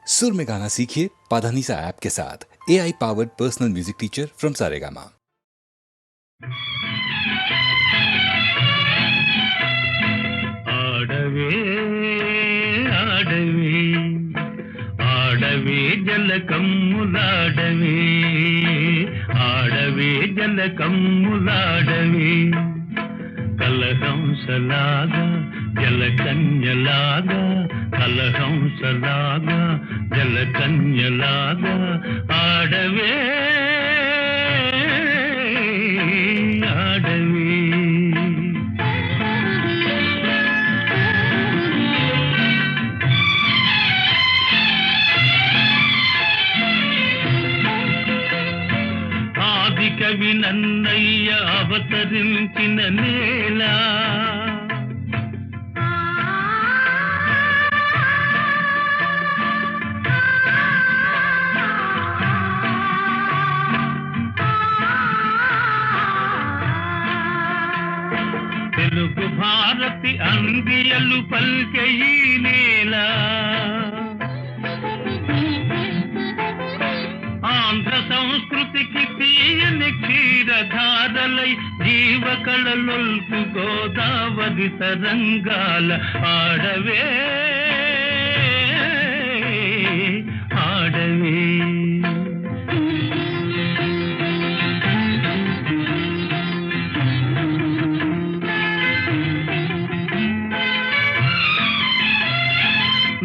सुर में गाना सीखिए पाधानीसा ऐप के साथ। AI powered personal music teacher from Saregama. ఆడవే ఆడవే ఆడవే జలకమ్ములాడవే ఆడవే జలకమ్ములాడవే కలహంసలాగా జలకన్యలాగా కలహంసలాగా జలకన్యలాగా ఆడవే ఆడవే కవి నన్నయ్య అవతరించిన నేల తెలుగు భారతి అందియలు పల్కె ఈ నేల ఆంధ్ర సంస్కృతికి తీయని క్షీరధారలై జీవకళలొల్పు గోదావరి తరంగాల ఆడవే ఆడవే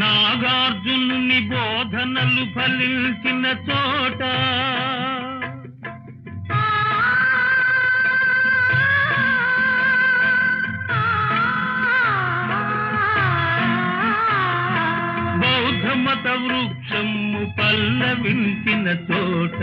నాగార్జునుని బోధనలు ఫలించిన చోట బౌద్ధ మత వృక్షము పల్లవించిన చోట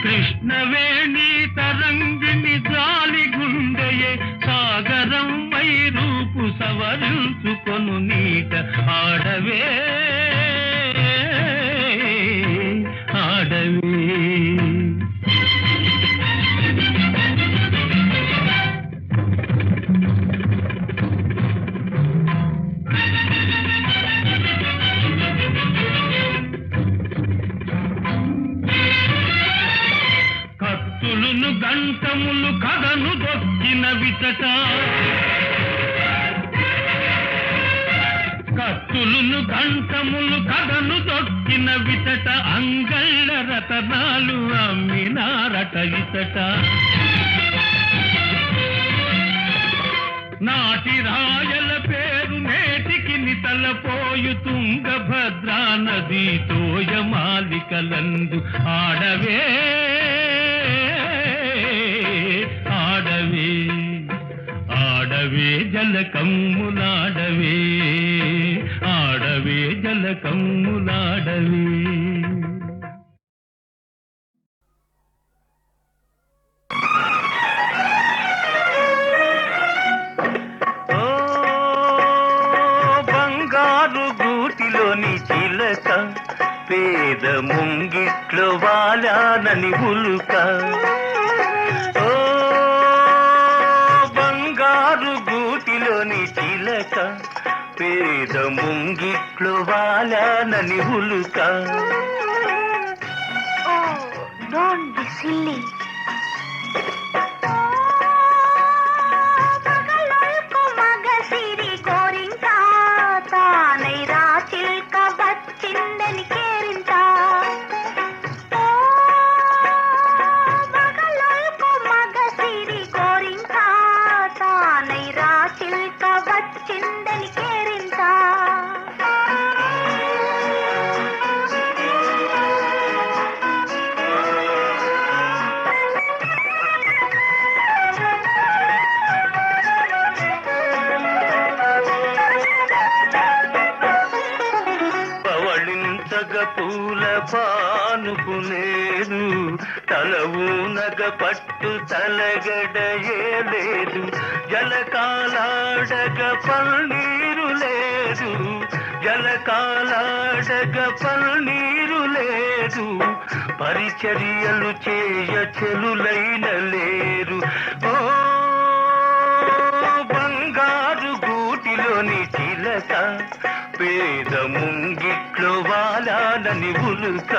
కృష్ణవేణి తరంగిణి జాలి గుండెయే సాగరం వై రూపు సవరించుకొను నీట ఆడవే ఆడవే కత్తులును గంటములు కథను దొక్కిన విచట కత్తులును గంటములు కథను దొక్కిన విచట అంగళ్ళ రతనాలు అమ్మినారట ఇచట నాటి రాయల పేరు నేటికి నితలపోయు తుంగభద్రా నది తోయమాలికలందు ఆడవే ఆడవే ఆడవే జలకమ్ములాడవే ఆడవే జలకమ్ములాడవే ఓ బంగారు గూటిలోని చిలక పేద ముంగిట్లో వాలానని ఉలుక ఓ బంగారు గూటిలోని చిలక పేద ముంగిట్లో వాలానని ఉలుక Don't be silly. పూల పానుకు నేను తల ఊనగ పట్టు తలగడయే లేదు, జలకాలాడగ పన్నీరు లేదు, జలకాలాడగ పన్నీరు లేదు, పరిచర్యలు చేయ చెలులైన లేరు. ఓ బంగారు గూటిలోని చిలక, పేద ముంగిట్లో వాలాలని ఉలుక.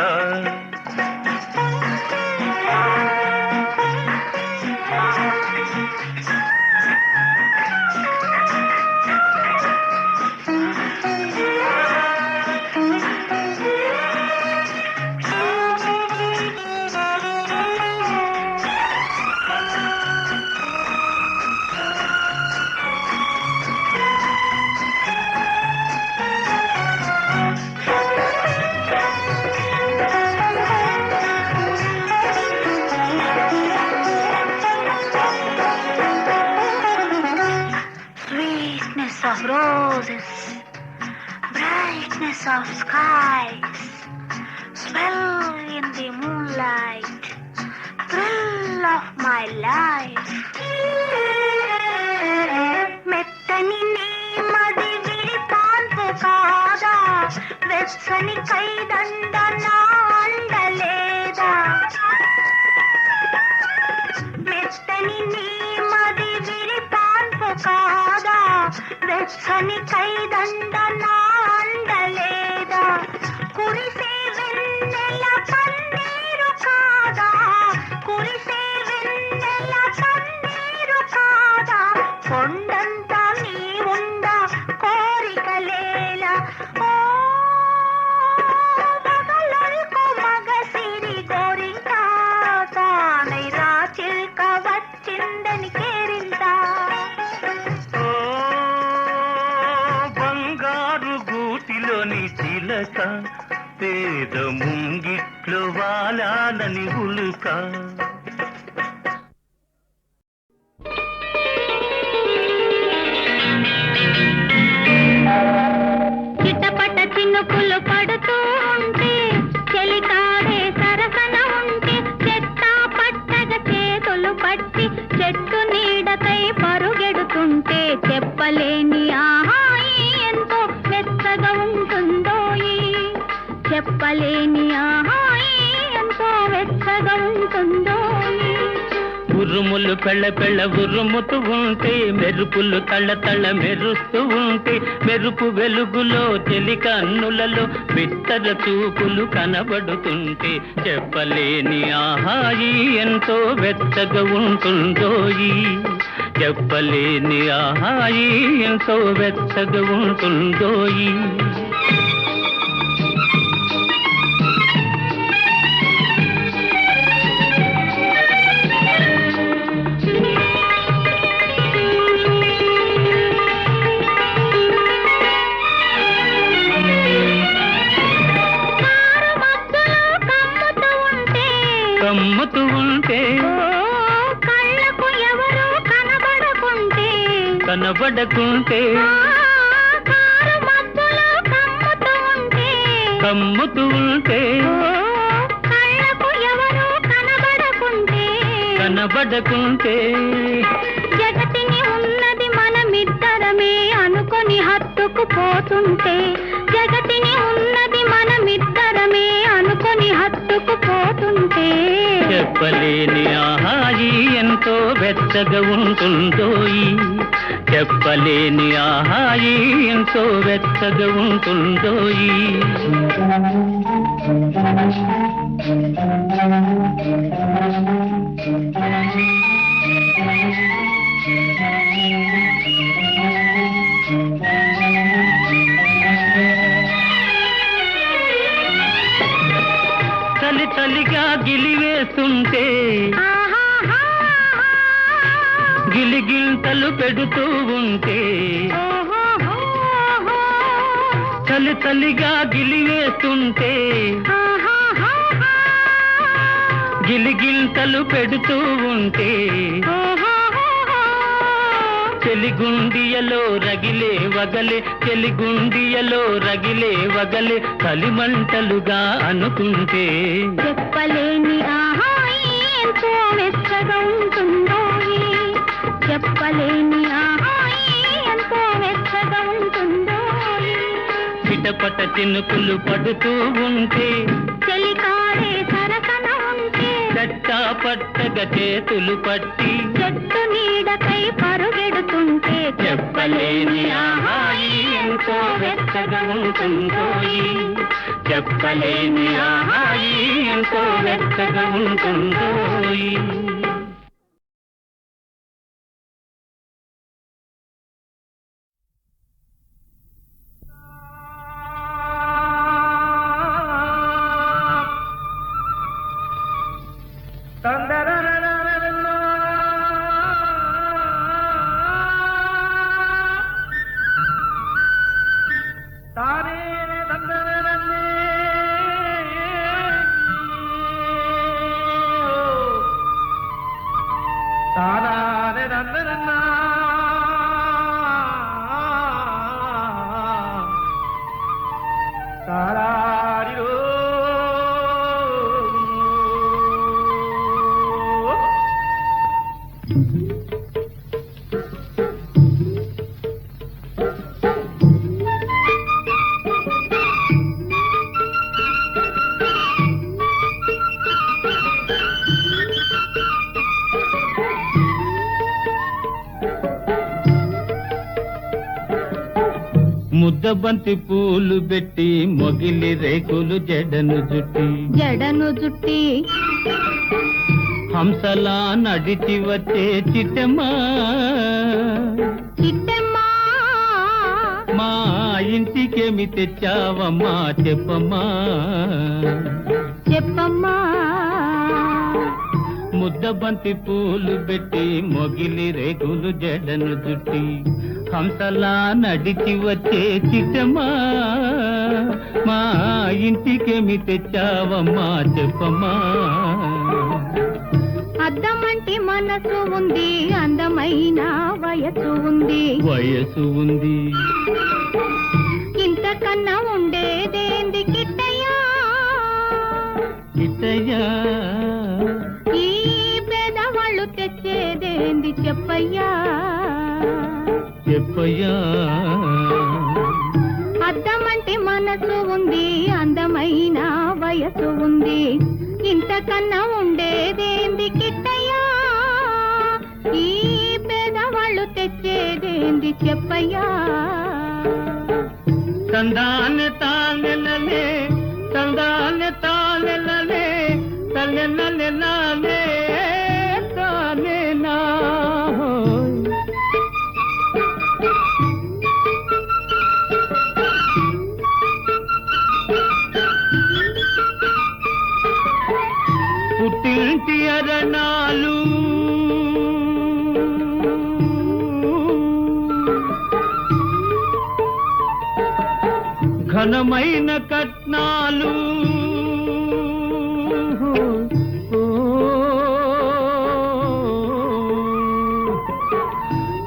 Of roses, brightness of skies, swell in the moonlight, thrill of my life. మెత్తని నీమది విరిపాన్పు కాదా, వెచ్చని కైదండ నా అండలేదా. మెత్తని నీమది విరిపాన్పు కాదా, వెచ్చని కైదండ నా అండలేదా. కురిసే వెన్నెల పన్నీరు కాదా, కురిసే వెన్నెల పన్నీరు కాదా, కొండంతా నీ ఉండ కోరికలేలా. ఓ మగలకు మగసిరి గోరింకా, తానై రాచిల్క వచ్చిందని కేరింతా. చిలక, పేద ముంగిట్లో వాలాలని ఉలుక. చిట్టపట్ట చినుకులు పడుతూ ఉంటే, చెలికాడే సరసన ఉంటే, చెత్త పట్టగ చేతులు పట్టి చెట్టు నీడకై పరుగెడుతుంటే, చెప్పలేని ఆహాయి ఎంతో వెచ్చగా ఉంటుందోయి, చెప్పలేని ఆహాయి ఎంతో వెచ్చగా ఉంటుందోయి. ఉరుములు పెళ్ళ పెళ్ళ ఉరుముతూ ఉంటే, మెరుపులు తళ్ళ తళ్ళ మెరుస్తూ ఉంటే, మెరుపు వెలుగులో చెలి కన్నులలో బిత్తర చూపులు కనబడుతుంటే, చెప్పలేని ఆహాయి ఎంతో వెచ్చగా ఉంటుందోయి, చెప్పలేని ఆహాయి ఎంతో వెచ్చగా ఉంటుందోయి. కమ్ముతూ ఉంటే, కళ్ళకు ఎవరు కనబడకుంటే, కనబడకుంటే, కారు మబ్బులో కమ్ముతూ ఉంటే, కమ్ముతూ ఉంటే, కళ్ళకు ఎవరు కనబడకుంటే, కనబడకుంటే, జగతిని ఉన్నది మనమిద్దరమే అనుకొని హత్తుకుపోతుంటే, జగతిని ఉన్నది మనమిద్దరమే అనుకొని హత్తుకుపోతుంటే, చెప్పలేని ఆహాయి ఎంతో వెచ్చగా ఉంటుందోయి, చెప్పలేని ఆహాయి ఎంతో వెచ్చగా ఉంటుందోయి. చలి చలిగా గిలివేస్తుంటే, గిలిగింతలు పెడుతూ ఉంటే, చలి చలిగా గిలివేస్తుంటే, గిలిగింతలు పెడుతూ ఉంటే, చెలిగుండియలో రగిలే వగలే, చెలిగుండియలో రగిలే వగలే, కలిమంటలుగా అనుకుంటే, చెప్పలేని ఆహాయి ఎంతో వెచ్చగా ఉంటుందో చెప్పలేని ఆహాయి ఎంతో వెచ్చగా ఉంటుందో చిటపట చినుకులు పడుతూ ఉంటే చెలికాడే సరసన ఉంటే చట్టా పట్టగా చేతులు పట్టి చెట్టు నీడకై పరుగెడుతుంటే చెప్పలేని ఆహాయి ఎంతో వెచ్చగా ఉంటుందో చెప్పలేని ఆహాయి ఎంతో వెచ్చగా ఉంటుందో ముద్దబంతి పూలు పెట్టి మొగిలి రేకులు జడను జుట్టి హంసలా నడిచి వచ్చే చిట్టమ్మా మా ఇంటికేమి తెచ్చావమ్మా చెప్పమ్మా ముద్దబంతి పూలు పెట్టి మొగిలి రేకులు జడను జుట్టి హంసలా నడిచి వచ్చే చిట్టమ్మా మా ఇంటికేమి తెచ్చావమ్మా చెప్పమ్మా అద్దమంటి మనసు ఉంది అందమైన వయసు ఉంది ఇంతకన్నా ఉండేదేంది కిట్టయ్యా ఈ పేదవాళ్ళు తెచ్చేదేంది చెప్పయ్యా అద్దమంటి మనసు ఉంది అందమైన వయసు ఉంది ఇంతకన్నా ఉండేదేంది కిట్టయ్యా ఈ పేదవాళ్ళు తెచ్చేదేంది చెప్పయ్యా తందాన్ని తానెలలే తందాన్ని తానెలలే తల్లెనలెలలే తానేనా పుట్టింటి అరణాలు ఘనమైన కట్నాలు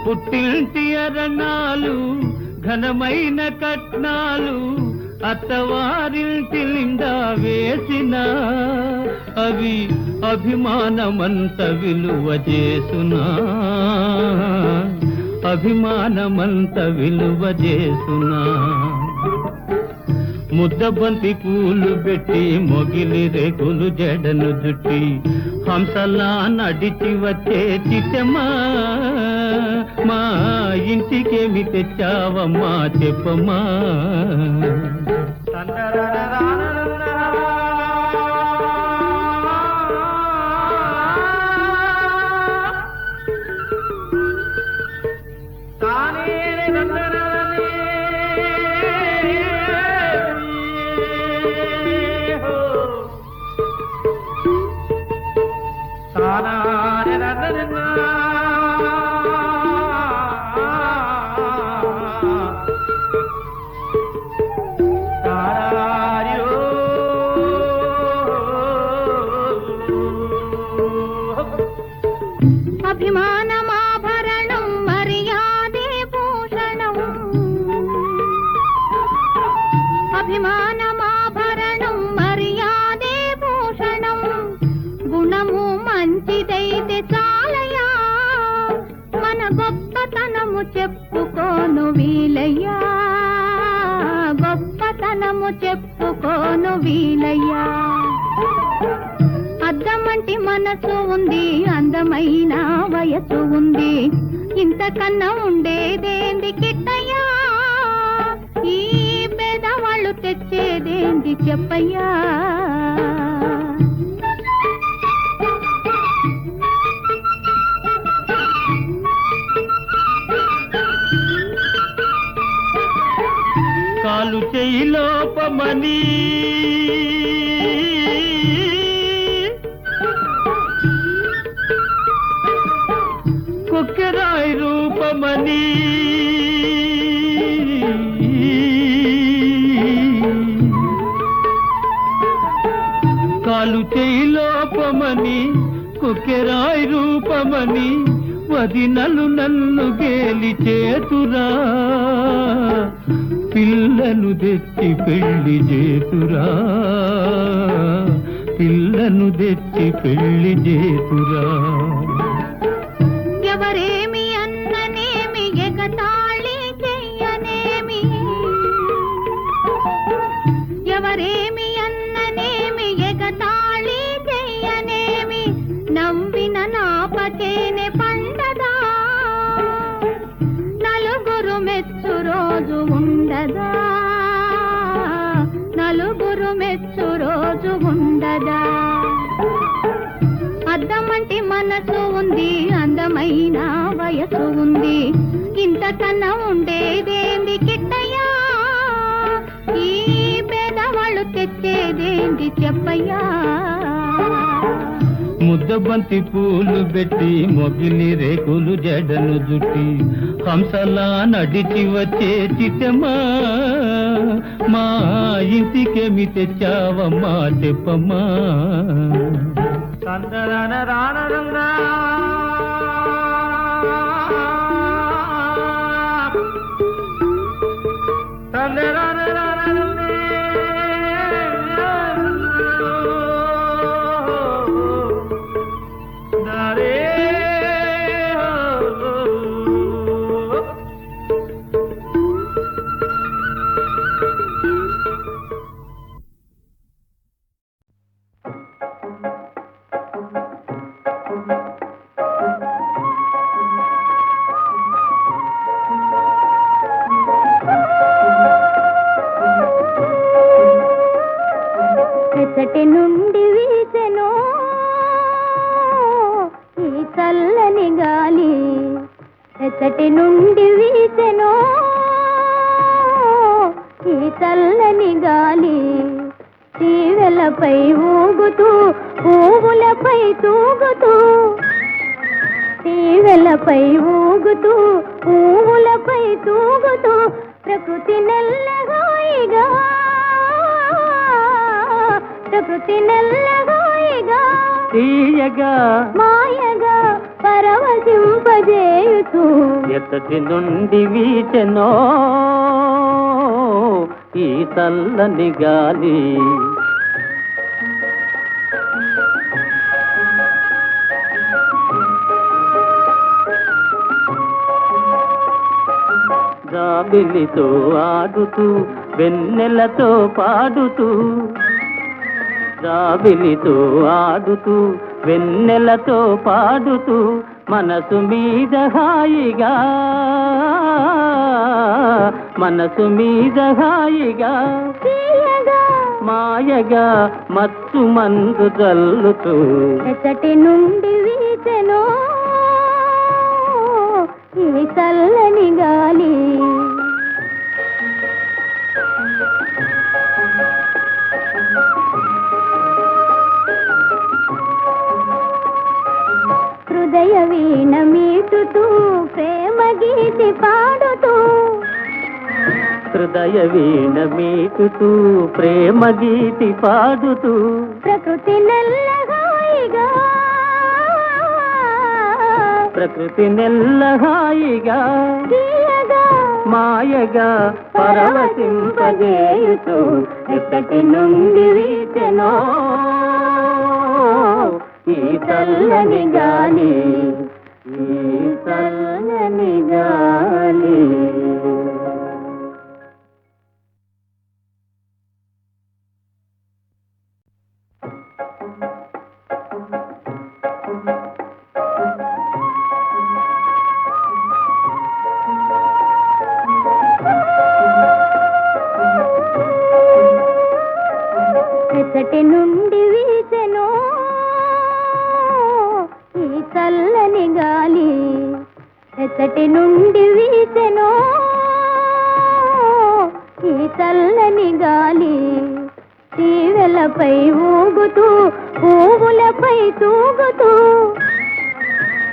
పుట్టింటి అరణాలు ఘనమైన కట్నాలు అత్తవారింటి నిండా వేసిన అవి అభిమానమంత విలువ చేసునా ముద్దబంతి పూలు పెట్టి మొగిలి రేకులు జడను జుట్టి హంసలా నడిచి వచ్చే చిట్టమ్మా మా ఇంటికేమి తెచ్చావమ్మా చెప్పమ్మా గొప్పతనము చెప్పుకోను వీలయ్యా, గొప్పతనము చెప్పుకోను వీలయ్యా. అద్దమంటి మనసు ఉంది, అందమైన వయసు ఉంది, ఇంతకన్నా ఉండేదేంది కిట్టయ్యా, ఈ పేదవాళ్ళు తెచ్చేదేంది చెప్పయ్యా. కాలు చేయి లోపమని కొక్కెరాయి రూపమని కాలు చేయి లోపమని కొక్కెరాయి రూపమని వదినలు నన్ను గేలి చేతురా, పిల్లను తెచ్చి పెళ్లి చేతురా, పిల్లను తెచ్చి పెళ్లి చేతురా. ఎవరేమి అన్ననేమి ఎగతాళి చెయ్యనేమి, ఎవరేమి అన్ననేమి ఎగతాళి చెయ్యనేమి, నవ్విన నాపచేనే పండదా, నలుగురు మెచ్చు రోజు ఉండదా, నలుగురు మెచ్చు రోజు ఉండదా. అద్దమంటి మనసు ఉంది, అందమైన వయసు ఉంది, ఇంతకన్నా ఉండేదేంది కిట్టయ్యా, ఈ పేదవాళ్ళు తెచ్చేదేంది చెప్పయ్యా. ముద్దబంతి పూలు పెట్టి మొగిలి రేకులు జడను జుట్టి హంసలా నడిచి వచ్చే చిట్టమ్మా, మా ఇంటికేమి తెచ్చావమ్మా చెప్పమ్మా. ఎచ్చటి నుండి వీసెనో ఈ చల్లని గాలి, ఎచ్చటి నుండి వీసెనో ఈ చల్లని గాలి, తీవెలపై ఊగుతూ పువ్వులపై తూగుతూ, తీవెలపై ఊగుతూ పువ్వులపై తూగుతూ, ప్రకృతి నెల్లగాయిగా, ప్రకృతి నెల్లగాయిగా తీయగా మాయగా పరవశింపజేయుతూ, ఎత్తటి నుండి వీచెనో ఈ చల్లని గాలి. జాబిలితో ఆడుతూ వెన్నెలతో పాడుతూ, జాబిలితో ఆడుతూ వెన్నెలతో పాడుతూ, మనసు మీద హాయిగా, మనసు మీద హాయిగా, మాయగా మత్తు మందు జల్లుతూ, ఎచ్చటి నుండి వీచెనో ఈ చల్లని గాలి. హృదయ వీణ మీటుతూ ప్రేమ గీతి పాడుతూ, హృదయ వీణ మీటుతూ ప్రేమ గీతి పాడుతూ, ప్రకృతి నెల్లగాయిగా, ప్రకృతి నెల్లహాయిగా, మాయగా పరవశింపజేయుతూ, ఎక్కటి నుండి వీచెనో ఈ చల్లని గాలి, ఈ చల్లని ఎచ్చటి నుండి వీచెనో ఈ చల్లని గాలి తీవెలపై ఊగుతూ పువ్వులపై తూగుతూ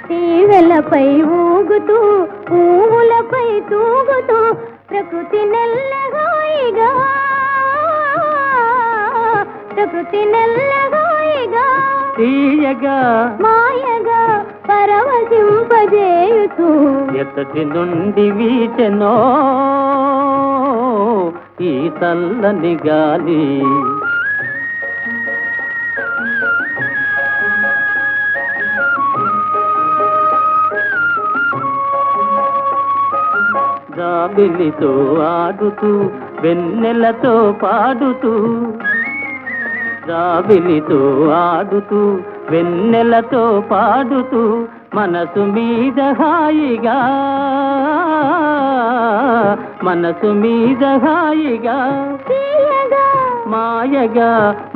తీవెలపై ఊగుతూ పువ్వులపై తూగుతూ ప్రకృతి నెల్లగాయిగా ప్రకృతి నెల్లగాయిగా తీయగా మాయగా పరవశింపజేయుతూ ఎత్తటి నుండి వీచెనో ఈ చల్లని గాలి జాబిలితో ఆడుతూ వెన్నెలతో పాడుతూ జాబిలితో ఆడుతూ వెన్నెలతో పాడుతూ మనసు మీద హాయిగా మనసు మీద హాయిగా తీయగా మాయగా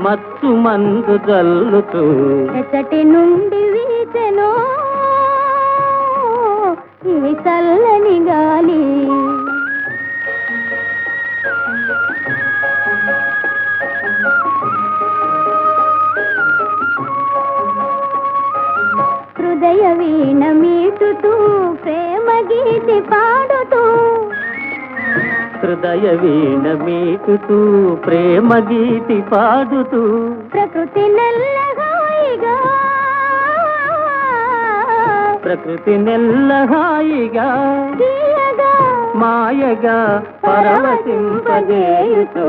మత్తు మందు జల్లుతూ ఎచ్చటి నుండి వీచెనో ఈ చల్లని గాలి హృదయ వీణ మీటుతూ ప్రేమ గీతి పాడుతూ హృదయ వీణ మీటుతూ ప్రేమ గీతి పాడుతూ ప్రకృతి నెల్లగాయిగా ప్రకృతి నెల్లహాయిగా తీయగా మాయగా పరవశింపజేయుతూ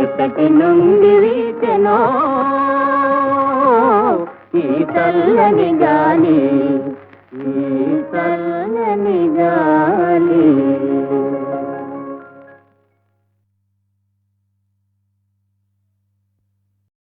ఎక్కటి నుండి వీచెనో ఈ చల్లని గాలి